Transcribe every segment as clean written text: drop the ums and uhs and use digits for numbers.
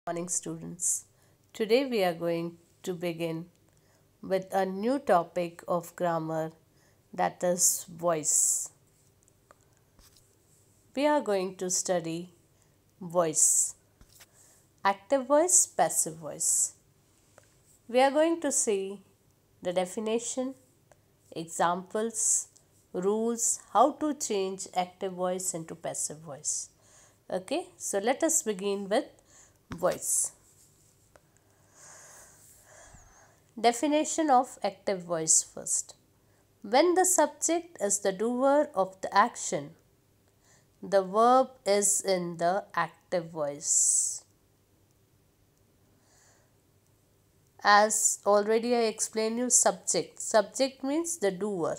Morning, students. Today we are going to begin with a new topic of grammar, that is voice. We are going to study voice, active voice, passive voice. We are going to see the definition, examples, rules, how to change active voice into passive voice. Okay, so let us begin with voice. Definition of active voice first. When the subject is the doer of the action, the verb is in the active voice. As already I explained you, subject. Subject means the doer.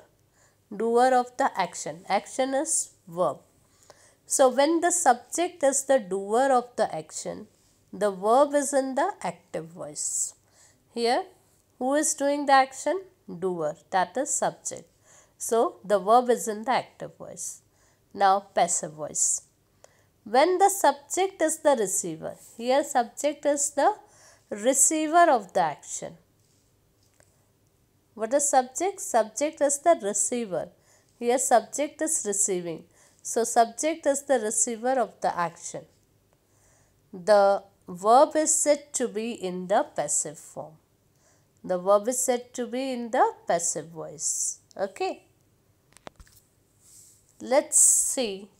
Doer of the action. Action is verb. So when the subject is the doer of the action, the verb is in the active voice. Here, who is doing the action? Doer, that is subject. So the verb is in the active voice. Now passive voice. When the subject is the receiver, here subject is the receiver of the action. What is subject? Subject is the receiver. Here subject is receiving. So subject is the receiver of the action. The verb is said to be in the passive form. The verb is said to be in the passive voice. Okay. Let's see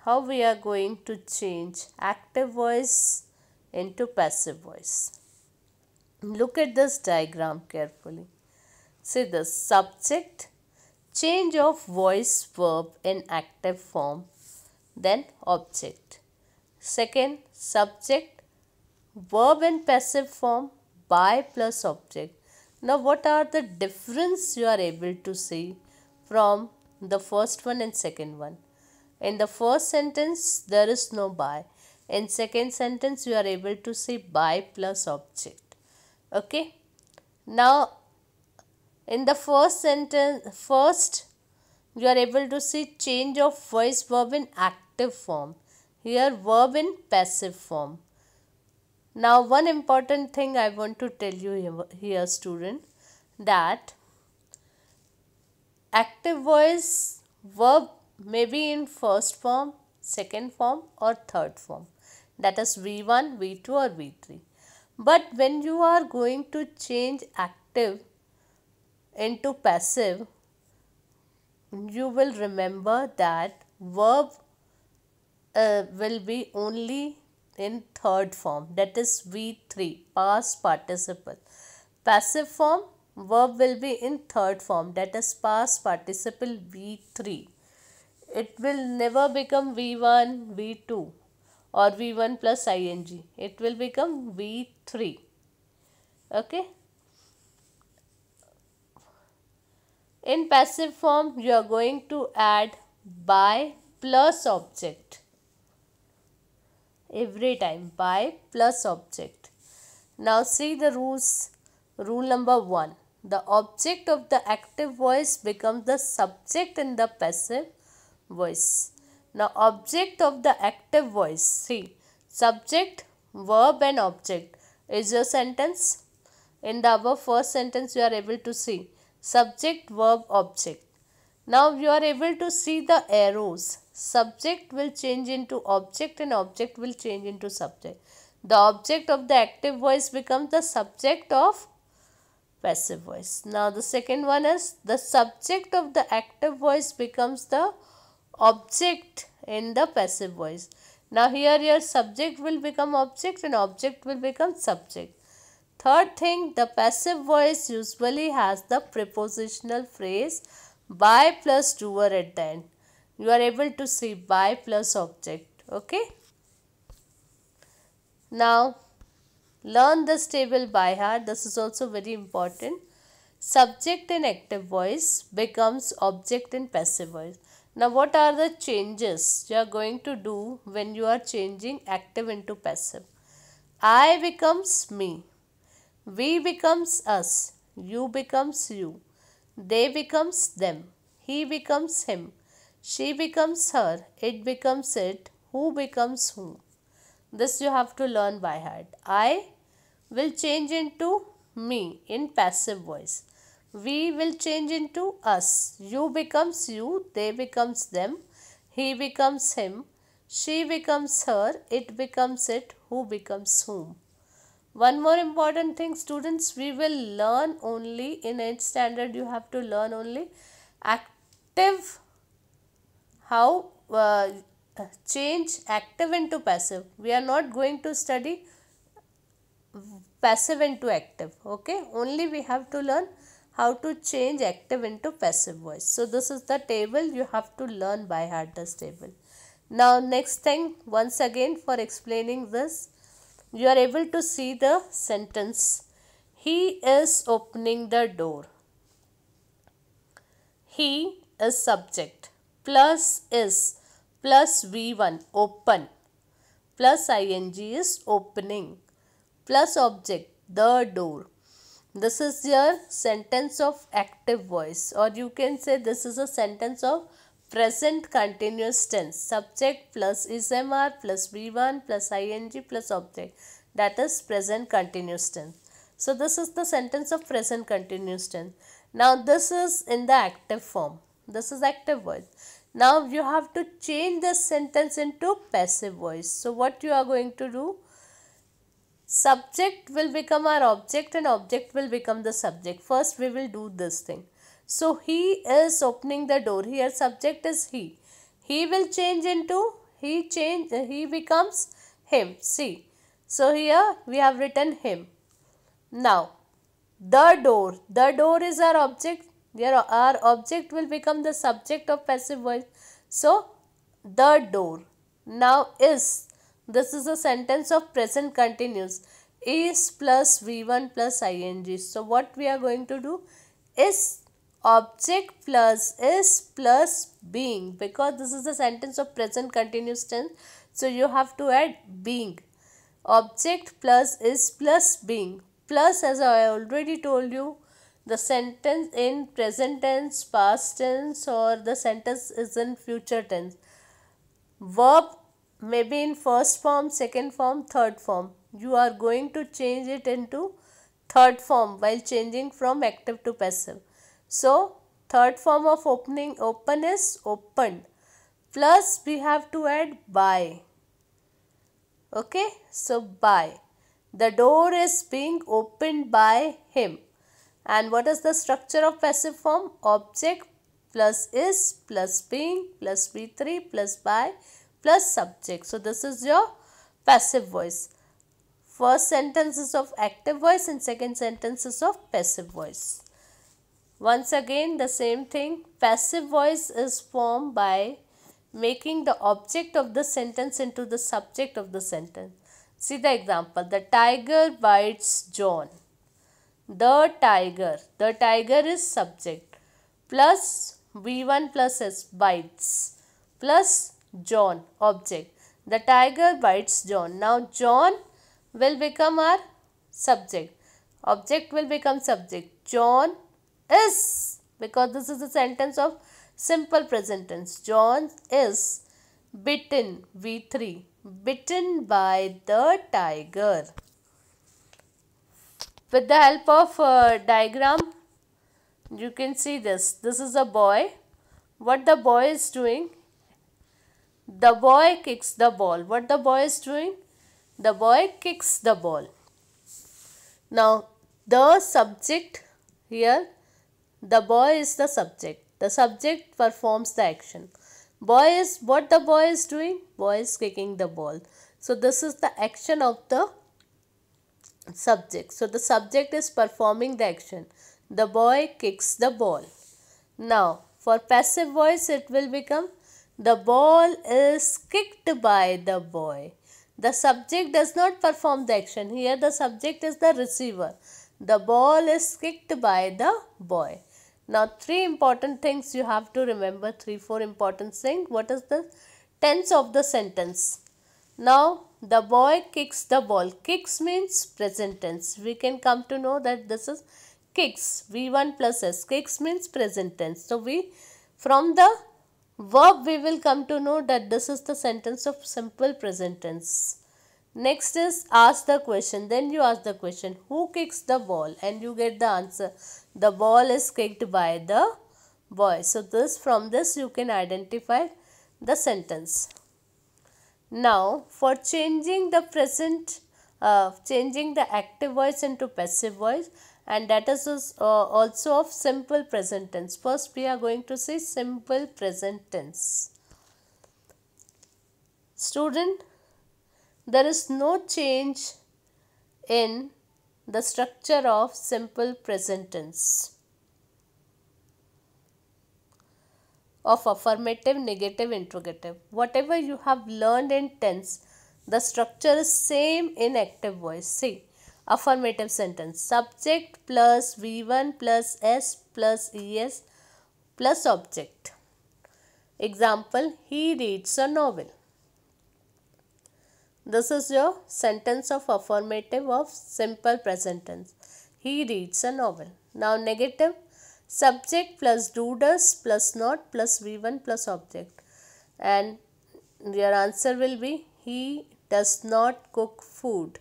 how we are going to change active voice into passive voice. Look at this diagram carefully. See this subject, change of voice verb in active form, then object. Second, subject, verb in passive form, by plus object. Now what are the difference you are able to see from the first one and second one? In the first sentence there is no by. In second sentence you are able to see by plus object. Okay. Now in the first sentence, you are able to see change of voice verb in active form. Here verb in passive form. Now one important thing I want to tell you here student, that active voice verb may be in first form, second form or third form, that is V1, V2 or V3. But when you are going to change active into passive, you will remember that verb will be only in third form, that is V3, past participle. Passive form, verb will be in third form, that is past participle V3. It will never become V1, V2 or V1 plus ing. It will become V3. Okay. In passive form, you are going to add by plus object. Every time by plus object. Now see the rules. Rule number 1. The object of the active voice becomes the subject in the passive voice. Now object of the active voice. See, subject, verb and object is your sentence. In the above first sentence you are able to see subject, verb, object. Now you are able to see the arrows. Subject will change into object and object will change into subject. The object of the active voice becomes the subject of passive voice. Now the second one is the subject of the active voice becomes the object in the passive voice. Now here your subject will become object and object will become subject. Third thing, the passive voice usually has the prepositional phrase by plus doer at the end. You are able to see by plus object. Okay. Now learn this table by heart. This is also very important. Subject in active voice becomes object in passive voice. Now what are the changes you are going to do when you are changing active into passive? I becomes me. We becomes us. You becomes you. They becomes them. He becomes him. She becomes her. It becomes it. Who becomes whom. This you have to learn by heart. I will change into me in passive voice. We will change into us. You becomes you, they becomes them, he becomes him, she becomes her, it becomes it, who becomes whom. One more important thing, students, we will learn only in 8th standard, you have to learn only active, how change active into passive. We are not going to study passive into active, okay. Only we have to learn how to change active into passive voice. So this is the table, you have to learn by heart this table. Now next thing, once again for explaining this, you are able to see the sentence. He is opening the door. He is subject, plus is, plus V1 open, plus ing is opening, plus object the door. This is your sentence of active voice, or you can say this is a sentence of present continuous tense. Subject plus is MR plus V1 plus ing plus object, that is present continuous tense. So this is the sentence of present continuous tense. Now this is in the active form. This is active voice. Now you have to change this sentence into passive voice. So what you are going to do? Subject will become our object and object will become the subject. First we will do this thing. So he is opening the door. Here subject is he. He will change into, he becomes him. See. So here we have written him. Now the door is our object. Here our object will become the subject of passive voice. So the door. Now is. This is a sentence of present continuous. Is plus V1 plus ing. So what we are going to do is object plus is plus being, because this is the sentence of present continuous tense. So you have to add being. Object plus is plus being. Plus, as I already told you, the sentence in present tense, past tense, or the sentence is in future tense. Verb may be in first form, second form, third form. You are going to change it into third form while changing from active to passive. So third form of opening, open is opened, plus we have to add by. Okay, so by. The door is being opened by him. And what is the structure of passive form? Object plus is plus being plus V3 plus by plus subject. So this is your passive voice. First sentence is of active voice and second sentence is of passive voice. Once again the same thing. Passive voice is formed by making the object of the sentence into the subject of the sentence. See the example. The tiger bites John. The tiger is subject, plus V1 plus S bites, plus John object. The tiger bites John. Now John will become our subject. Object will become subject. John is, because this is a sentence of simple present tense. John is bitten, V3, bitten by the tiger. With the help of diagram, you can see this. This is a boy. What the boy is doing? The boy kicks the ball. What the boy is doing? The boy kicks the ball. Now, the subject here, the boy is the subject. The subject performs the action. Boy is, what the boy is doing? Boy is kicking the ball. So, this is the action of the subject. So the subject is performing the action. The boy kicks the ball. Now for passive voice it will become the ball is kicked by the boy. The subject does not perform the action. Here the subject is the receiver. The ball is kicked by the boy. Now three important things you have to remember. 3-4 important things. What is the tense of the sentence? Now the boy kicks the ball. Kicks means present tense. We can come to know that this is kicks. V1 plus S. Kicks means present tense. So from the verb we will come to know that this is the sentence of simple present tense. Next is ask the question. Then you ask the question, who kicks the ball? And you get the answer. The ball is kicked by the boy. So from this you can identify the sentence. Now for changing the changing the active voice into passive voice, and that is also of simple present tense. First we are going to say simple present tense. Student, there is no change in the structure of simple present tense of affirmative, negative, interrogative. Whatever you have learned in tense, the structure is same in active voice. See, affirmative sentence, subject plus V1 plus S plus ES plus object. Example, he reads a novel. This is your sentence of affirmative of simple present tense. He reads a novel. Now negative, subject plus do does plus not plus V1 plus object. And your answer will be he does not cook food.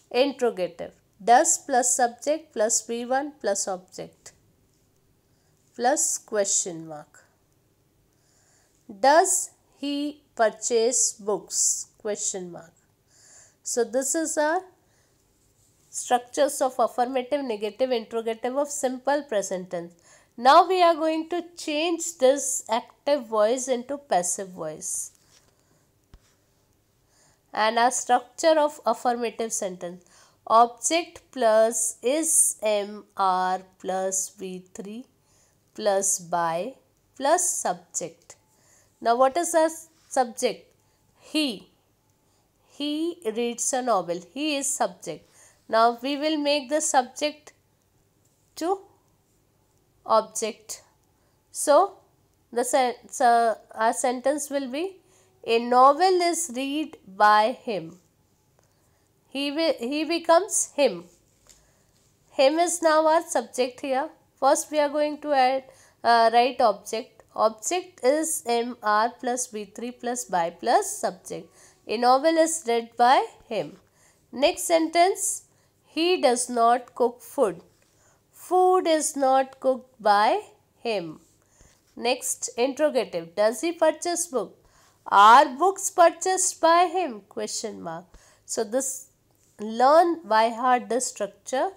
Interrogative, does plus subject plus V1 plus object plus question mark. Does he purchase books? Question mark. So this is our structures of affirmative, negative, interrogative of simple present tense. Now we are going to change this active voice into passive voice. And our structure of affirmative sentence, object plus is MR plus V3 plus by plus subject. Now what is our subject? He reads a novel. He is subject. Now we will make the subject to object. So our sentence will be, a novel is read by him. He becomes him. Him is now our subject here. First we are going to write object. Object is MR plus V3 plus by plus subject. A novel is read by him. Next sentence, he does not cook food. Food is not cooked by him. Next interrogative, does he purchase book? Are books purchased by him? Question mark. So this, learn by heart the structure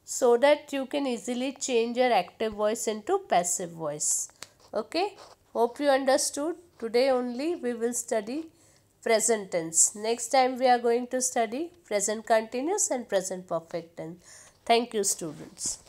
so that you can easily change your active voice into passive voice. Okay, hope you understood. Today only we will study present tense. Next time we are going to study present continuous and present perfect tense. Thank you, students.